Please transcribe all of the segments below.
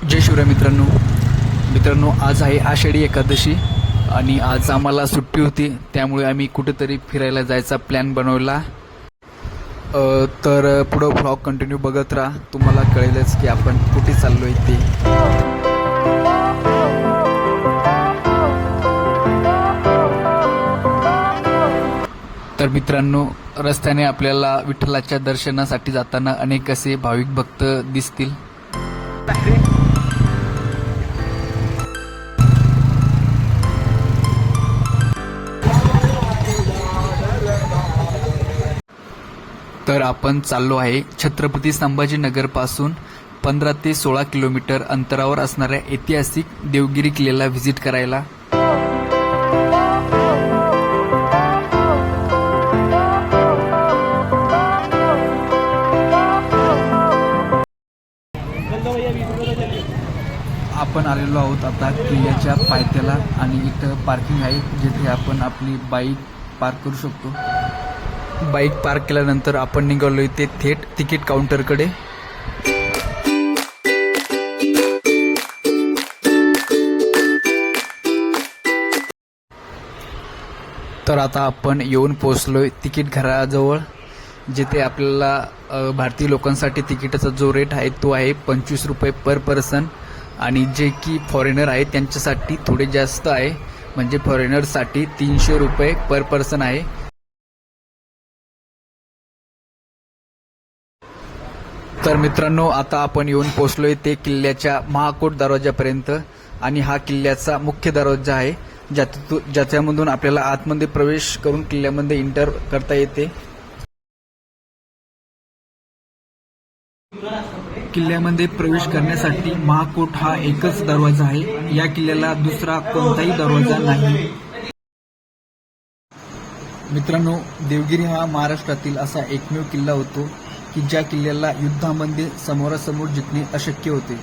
जय शिवराय मित्रांनो, आज आहे आषाढी एकादशी आणि आज आम्हाला सुट्टी होती, त्यामुळे आम्ही कुठेतरी फिरायला जायचा प्लॅन बनवला. तर पुढं व्लॉग कंटिन्यू बघत राहा, तुम्हाला कळेलच की आपण कुठे चाललोय ते. तर मित्रांनो, रस्त्याने आपल्याला विठ्ठलाच्या दर्शनासाठी जाताना अनेक असे भाविक भक्त दिसतील. तर आपण चाललो आहे छत्रपती संभाजीनगर पासून 15 ते 16 किलोमीटर अंतरावर असणाऱ्या ऐतिहासिक देवगिरी किल्ल्याला व्हिजिट करायला. आपण आलेलो आहोत आता किल्ल्याच्या पायथ्याला आणि इथं पार्किंग आहे, जिथे आपण आपली बाईक पार्क करू शकतो. बाईक पार्क केल्यानंतर आपण निघालो ते थेट तिकीट काउंटरकडे. तर आता आपण येऊन पोहोचलोय तिकीट घराजवळ, जिथे आपल्याला भारतीय लोकांसाठी तिकिटाचा जो रेट आहे तो आहे 25 रुपये पर पर्सन, आणि जे की फॉरेनर आहे त्यांच्यासाठी थोडे जास्त आहे, म्हणजे फॉरेनरसाठी 300 रुपये पर पर्सन आहे. तर मित्रांनो, आता आपण येऊन पोहोचलोय ते किल्ल्याच्या महाकोट दरवाजापर्यंत, आणि हा किल्ल्याचा मुख्य दरवाजा आहे, ज्याच्यामधून आपल्याला आतमध्ये प्रवेश करून किल्ल्यामध्ये एंटर करता येते. किल्ल्यामध्ये प्रवेश करण्यासाठी महाकोट हा एकच दरवाजा आहे. या किल्ल्याला दुसरा कोणताही दरवाजा नाही. मित्रांनो, देवगिरी हा महाराष्ट्रातील असा एकमेव किल्ला होतो की ज्या किल्ल्याला युद्धामध्ये समोरासमोर जिंकणे अशक्य होते.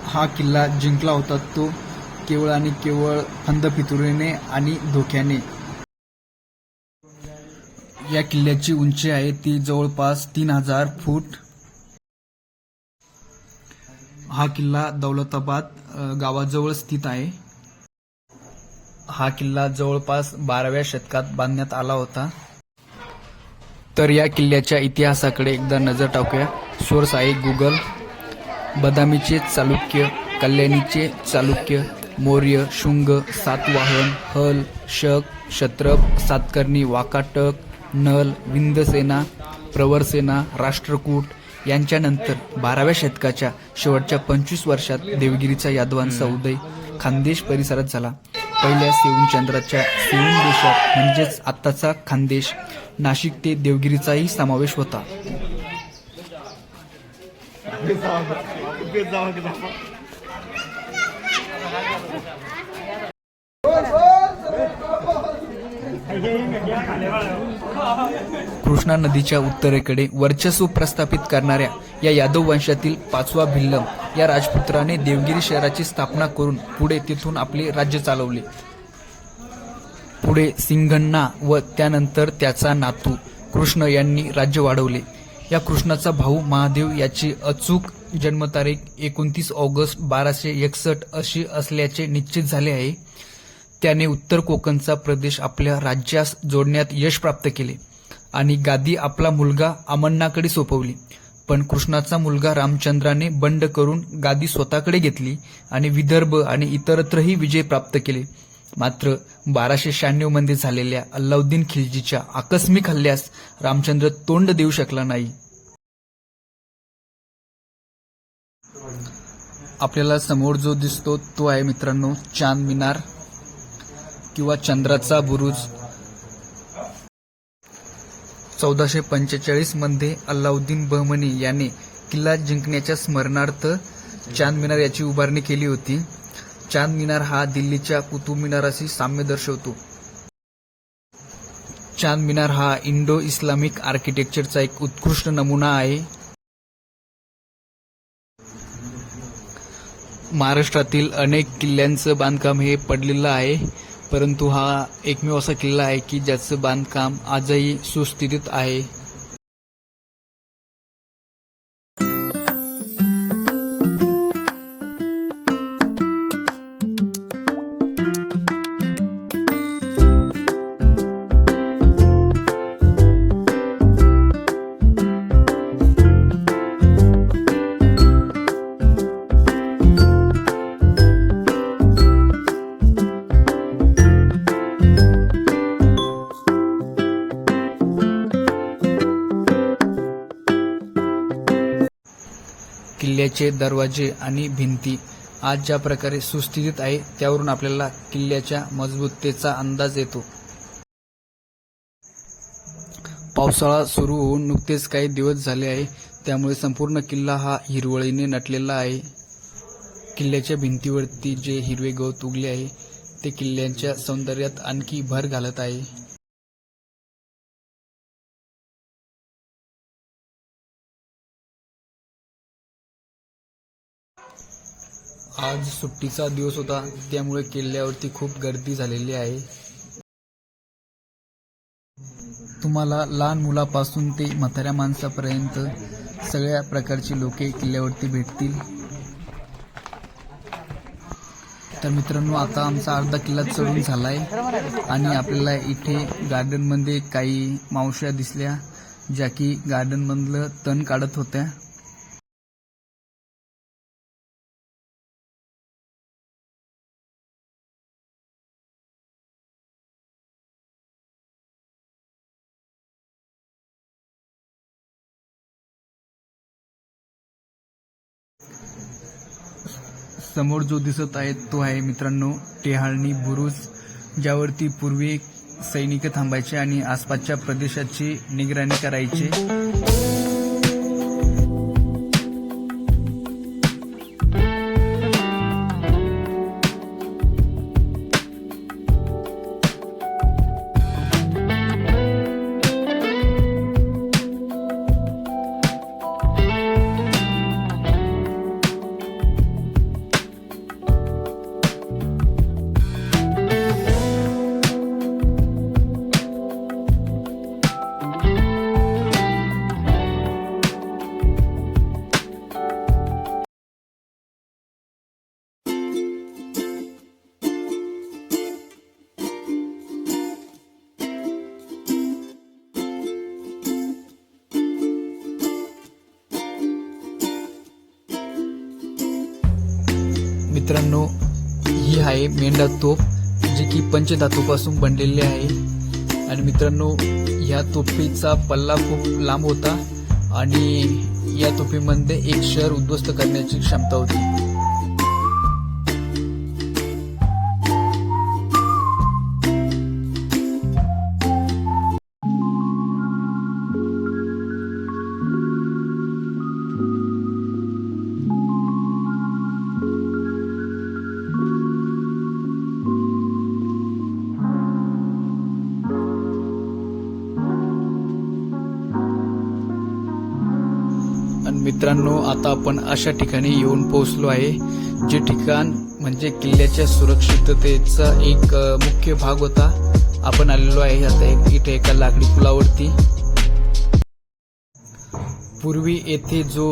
हा किल्ला जिंकला होता तो केवळ आणि केवळ फंद फितुरीने आणि धोक्याने. या किल्ल्याची उंची आहे ती जवळपास 3000 फूट. हा किल्ला दौलताबाद गावाजवळ स्थित आहे. हा किल्ला जवळपास 12व्या शतकात बांधण्यात आला होता. तर या किल्ल्याच्या इतिहासाकडे एकदा नजर टाकूया. सोर्स आहे गुगल. बदामीचे चालुक्य, कल्याणीचे चालुक्य, मौर्य, शुंग, सातवाहन, हल, शक, क्षत्रप, सातकर्णी, वाकाटक, नल, विंध्यसेना, प्रवरसेना, राष्ट्रकूट यांच्यानंतर 12व्या शतकाच्या शेवटच्या 25 वर्षात देवगिरीचा यादवांचा उदय खानदेश परिसरात झाला. पहिल्या सेऊणचंद्राच्या सेऊण देशात म्हणजेच आत्ताचा खानदेश, नाशिक ते देवगिरीचाही समावेश होता. कृष्णा नदीच्या उत्तरेकडे वर्चस्व प्रस्थापित करणाऱ्या या यादव वंशातील 5वा भिल्लम या राजपुत्राने देवगिरी शहराची स्थापना करून पुढे तिथून आपले राज्य चालवले. पुढे सिंघण्णा व त्यानंतर त्याचा नातू कृष्ण यांनी राज्य वाढवले. या कृष्णाचा भाऊ महादेव याची अचूक जन्मतारीख 29 ऑगस्ट 1261 अशी असल्याचे निश्चित झाले आहे. त्याने उत्तर कोकणचा प्रदेश आपल्या राज्यास जोडण्यात यश प्राप्त केले आणि गादी आपला मुलगा अमन्नाकडे सोपवली. पण कृष्णाचा मुलगा रामचंद्राने बंड करून गादी स्वतःकडे घेतली आणि विदर्भ आणि इतरत्रही विजय प्राप्त केले. मात्र 1296 मध्ये झालेल्या अल्लाउद्दीन खिल्जीच्या आकस्मिक हल्ल्यास रामचंद्र तोंड देऊ शकला नाही. आपल्याला समोर जो दिसतो तो आहे मित्रांनो चांद मिनार किंवा चंद्राचा बुरुज. 1445 मध्ये अल्लाउद्दीन बहमनी याने किल्ला जिंकण्याच्या स्मरणार्थ चांद मिनार याची उभारणी केली होती. चांद मिनार हा दिल्लीच्या कुतुब मिनाराशी साम्य दर्शवतो. चांद मिनार हा इंडो इस्लामिक आर्किटेक्चरचा एक उत्कृष्ट नमुना आहे. महाराष्ट्रातील अनेक किल्ल्यांचं बांधकाम हे पडलेलं आहे, परंतु हा एकमेव असा किल्ला आहे की ज्याचं बांधकाम आजही सुस्थितीत आहे. किल्ल्याचे दरवाजे आणि भिंती आज ज्या प्रकारे सुस्थितीत आहे त्यावरून आपल्याला किल्ल्याच्या मजबूततेचा अंदाज येतो. पावसाळा सुरू होऊन नुकतेच काही दिवस झाले आहे, त्यामुळे संपूर्ण किल्ला हा हिरवळीने नटलेला आहे. किल्ल्याच्या भिंतीवरती जे हिरवे गवत उगले आहे ते किल्ल्याच्या सौंदर्यात आणखी भर घालत आहे. आज सुट्टीचा दिवस होता, त्यामुळे किल्ल्यावरती खूप गर्दी झालेली आहे. तुम्हाला लहान मुलापासून ते म्हाताऱ्या माणसापर्यंत सगळ्या प्रकारची लोके किल्ल्यावरती भेटतील. तर मित्रांनो, आता आमचा अर्धा किल्ला चढून झालाय आणि आपल्याला इथे गार्डनमध्ये काही मावश्या दिसल्या, ज्या की गार्डनमधलं तण काढत होत्या. समोर जो दिसत आहे तो आहे मित्रांनो टेहाळणी बुरुज, ज्यावरती पूर्वी सैनिक थांबायचे आणि आसपासच्या प्रदेशाची निगराणी करायचे. मित्रांनो, ही आहे मेंढा तोफ, जी की पंचधातूपासून बनलेली आहे. आणि मित्रांनो, या तोफीचा पल्ला खूप लांब होता आणि या तोफीमध्ये एक शहर उद्ध्वस्त करण्याची क्षमता होती. मित्रांनो, आता आपण अशा ठिकाणी येऊन पोहोचलो आहे, जे ठिकाण म्हणजे किल्ल्याच्या सुरक्षिततेचा एक मुख्य भाग होता. आपण आलेलो आहे आता इथे एका लाकडी पुलावरती. पूर्वी येथे जो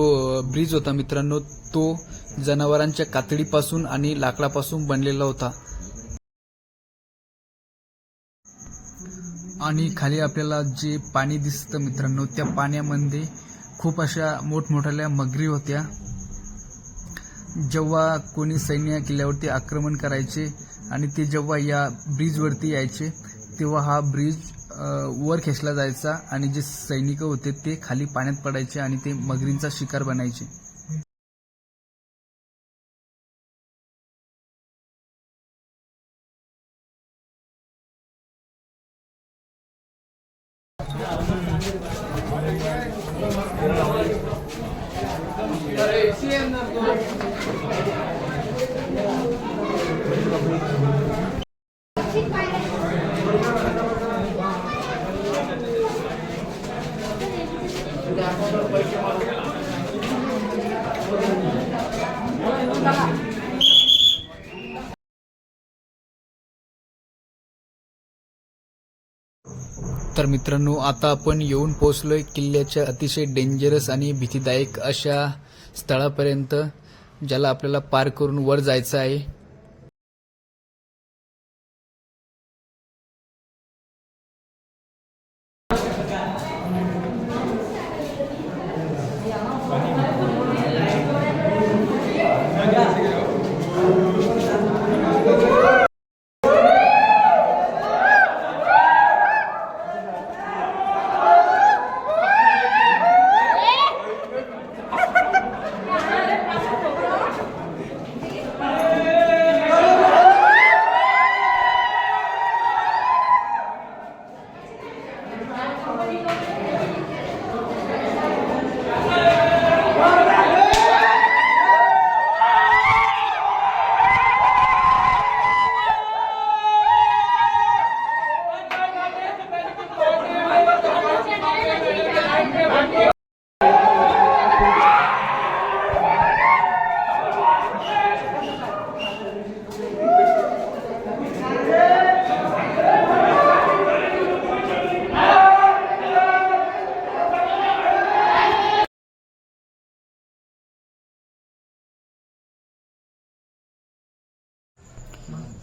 ब्रिज होता मित्रांनो, तो जनावरांच्या कातडीपासून आणि लाकडापासून बनलेला होता. आणि खाली आपल्याला जे पाणी दिसतं मित्रांनो, त्या पाण्यामध्ये खूप अशा मोठमोठ्या मगरी होत्या. जेव्हा कोणी सैन्य किल्ल्यावरती आक्रमण करायचे आणि ते जेव्हा या ब्रिजवरती यायचे, तेव्हा हा ब्रिज वर खेचला जायचा आणि जे सैनिक होते ते खाली पाण्यात पडायचे आणि ते मगरींचा शिकार बनायचे. तर मित्रांनो, आता आपण येऊन पोहोचलोय किल्ल्याच्या अतिशय डेंजरस आणि भीतीदायक अशा स्थळापर्यंत, ज्याला आपल्याला पार करून वर जायचं आहे.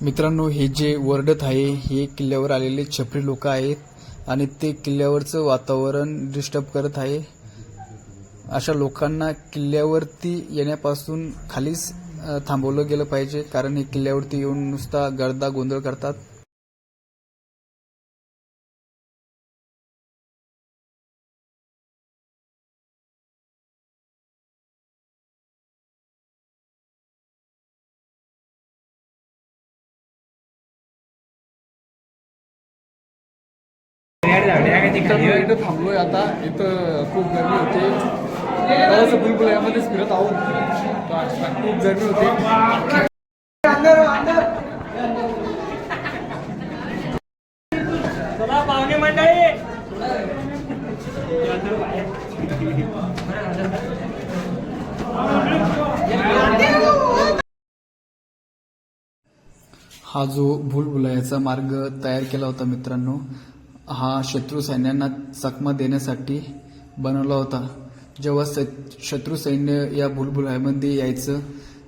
मित्रांनो, हे जे वरडत आहे हे किल्ल्यावर आलेले छपरी लोक आहेत आणि ते किल्ल्यावरचं वातावरण डिस्टर्ब करत आहे. अशा लोकांना किल्ल्यावरती येण्यापासून खालीच थांबवलं गेलं पाहिजे, कारण हे किल्ल्यावरती येऊन नुसता गर्दा गोंधळ करतात. इथं थांबलोय आता. इथं खूप गर्मी होते. गावाचं बुलबुलामध्येच फिरत आहोत. खूप गर्मी होते. चला पाहुणे मंडळी. हा जो भूलभुलैयाचा मार्ग तयार केला होता मित्रांनो, हा शत्रू सैन्यांना चकमा देण्यासाठी बनवला होता. जेव्हा शत्रू सैन्य या भूलभुलैयामध्ये यायचं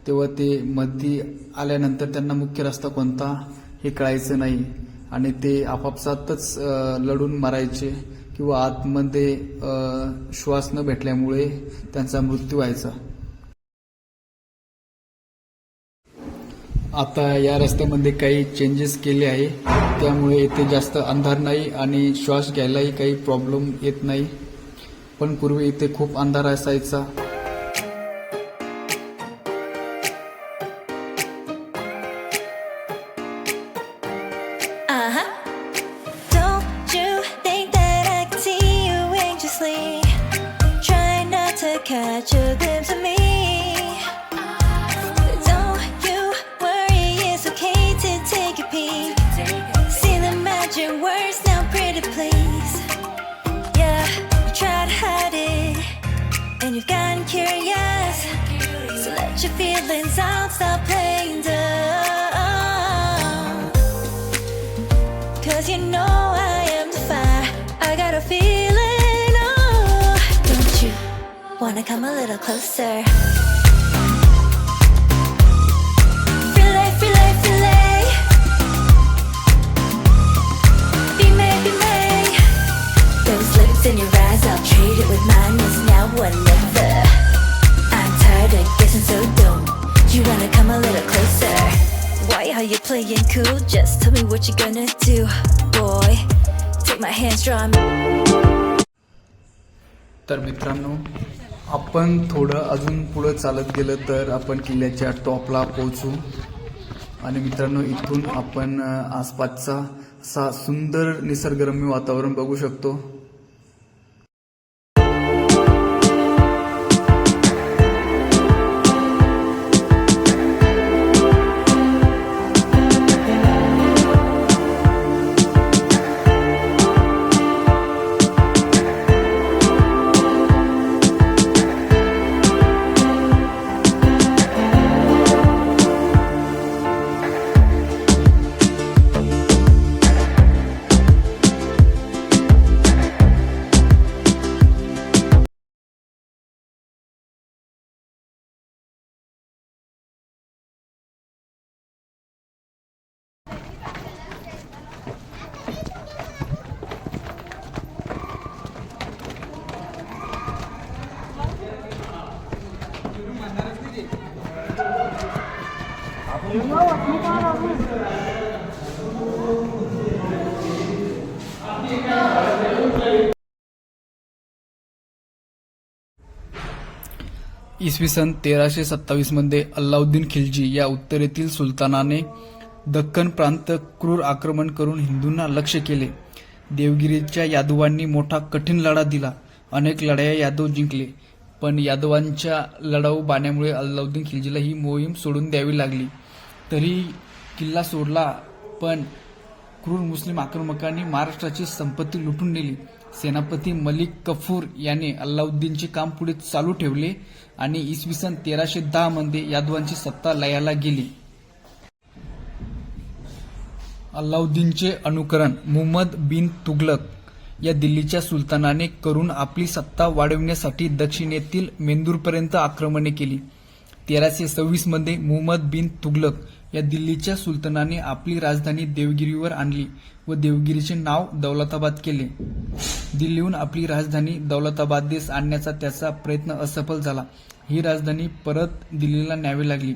तेव्हा ते मध्ये आल्यानंतर त्यांना मुख्य रस्ता कोणता हे कळायचं नाही आणि ते आपापसातच लढून मारायचे किंवा आतमध्ये श्वास न भेटल्यामुळे त्यांचा मृत्यू व्हायचा. आता या रस्त्यामध्ये काही चेंजेस केले आहे, त्यामुळे इथे जास्त अंधार नाही आणि श्वास घ्यायलाही काही प्रॉब्लेम येत नाही. पण पूर्वी इथे खूप अंधार असायचा. Don't you think that I can see you anxiously? Try not to catch a glimpse of me. Don't you worry, it's okay to take a peek. See the magic words now, pretty please. Yeah, you try to hide it, and you've gotten curious. So let your feelings out, stop playing dumb. 'Cause you know I am the fire, I got a feeling, oh. Don't you wanna come a little closer? Fillet, fillet, fillet. Be may, be may. Those lips in your eyes, I'll trade it with mine. Is now or never. I'm tired of guessing, so don't you wanna come a little closer? Why are you playing cool? Just tell me what you're gonna do, boy. Take my hands, draw me. तर मित्रांनो, आपण थोडं अजून पुढं चालत गेलं तर आपण किल्ल्याच्या टॉपला पोहोचू. आणि मित्रांनो, इथून आपण आसपासचा असा सुंदर निसर्गरम्य वातावरण बघू शकतो. इसवी सन 1327 मध्ये अल्लाउद्दीन खिलजी या उत्तरेतील सुलतानाने दख्खन प्रांत क्रूर आक्रमण करून हिंदूंना लक्ष्य केले. देवगिरीच्या यादवांनी मोठा कठीण लढा दिला. अनेक लढाया यादव जिंकले, पण यादवांच्या लढाऊ बाण्यामुळे अल्लाउद्दीन खिलजीला ही मोहीम सोडून द्यावी लागली. तरी किल्ला सोडला, पण क्रूर मुस्लिम आक्रमकांनी महाराष्ट्राची संपत्ती लुटून नेली. सेनापती मलिक कफूर याने अल्लाउद्दीनचे काम पुढे चालू ठेवले आणि इसवी सन 1310 मध्ये यादवांची सत्ता लयाला गेली. अल्लाउद्दीनचे अनुकरण मुहम्मद बिन तुघलक या दिल्लीच्या सुलतानाने करून आपली सत्ता वाढविण्यासाठी दक्षिणेतील मेंदूरपर्यंत आक्रमणे केली. 1326 मध्ये मुहम्मद बिन तुघलक या दिल्लीच्या सुलतानाने आपली राजधानी देवगिरीवर आणली व देवगिरीचे नाव दौलताबाद केले. दिल्लीहून आपली राजधानी दौलताबादेस आणण्याचा त्याचा प्रयत्न असफल झाला. ही राजधानी परत दिल्लीला न्यावी लागली.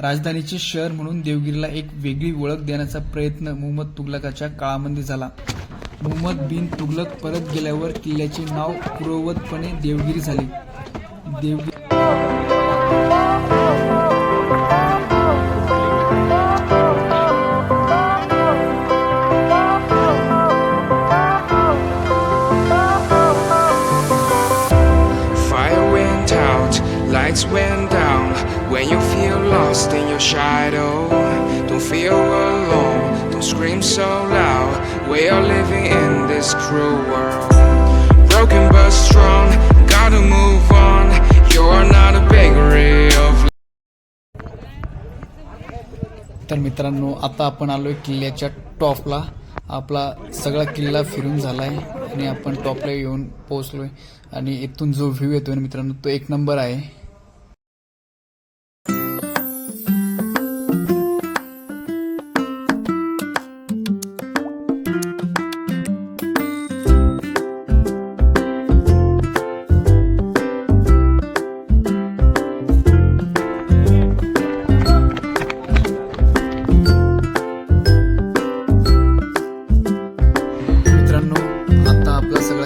राजधानीचे शहर म्हणून देवगिरीला एक वेगळी ओळख देण्याचा प्रयत्न मुहम्मद तुघलकाच्या काळामध्ये झाला. मुहम्मद बिन तुघलक परत गेल्यावर किल्ल्याचे नाव पूर्ववतपणे देवगिरी झाले. Devgiri Fire went out, lights went down. When you feel lost in your shadow, don't feel alone, don't scream so loud. We are living in this cruel world. Broken but strong, gotta move on. You are not a bakery of. तर मित्रांनो, आता आपण आलोय किल्ल्याच्या टॉपला. आपला सगळा किल्ला फिरून झालाय आणि आपण टॉपला येऊन पोहोचलोय आणि इथून जो व्ह्यू येतोय मित्रांनो तो एक नंबर आहे.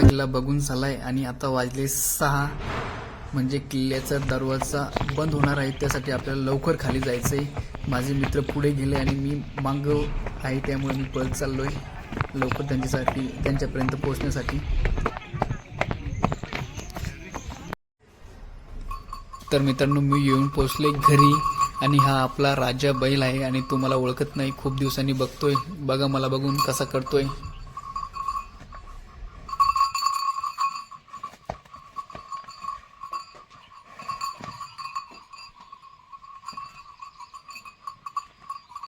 किल्ला बघून झालाय आणि आता वाजले 6 म्हणजे किल्ल्याचा दरवाजा बंद होणार आहे. त्यासाठी आपल्याला लवकर खाली जायचंय. माझे मित्र पुढे गेले आणि मी माग आहे त्यामुळे मी पळत चाललोय लवकर त्यांच्यापर्यंत पोहोचण्यासाठी. तर मित्रांनो, मी येऊन पोहोचले घरी आणि हा आपला राजा बैल आहे आणि तो मला ओळखत नाही. खूप दिवसांनी बघतोय. बघा मला बघून कसा करतोय.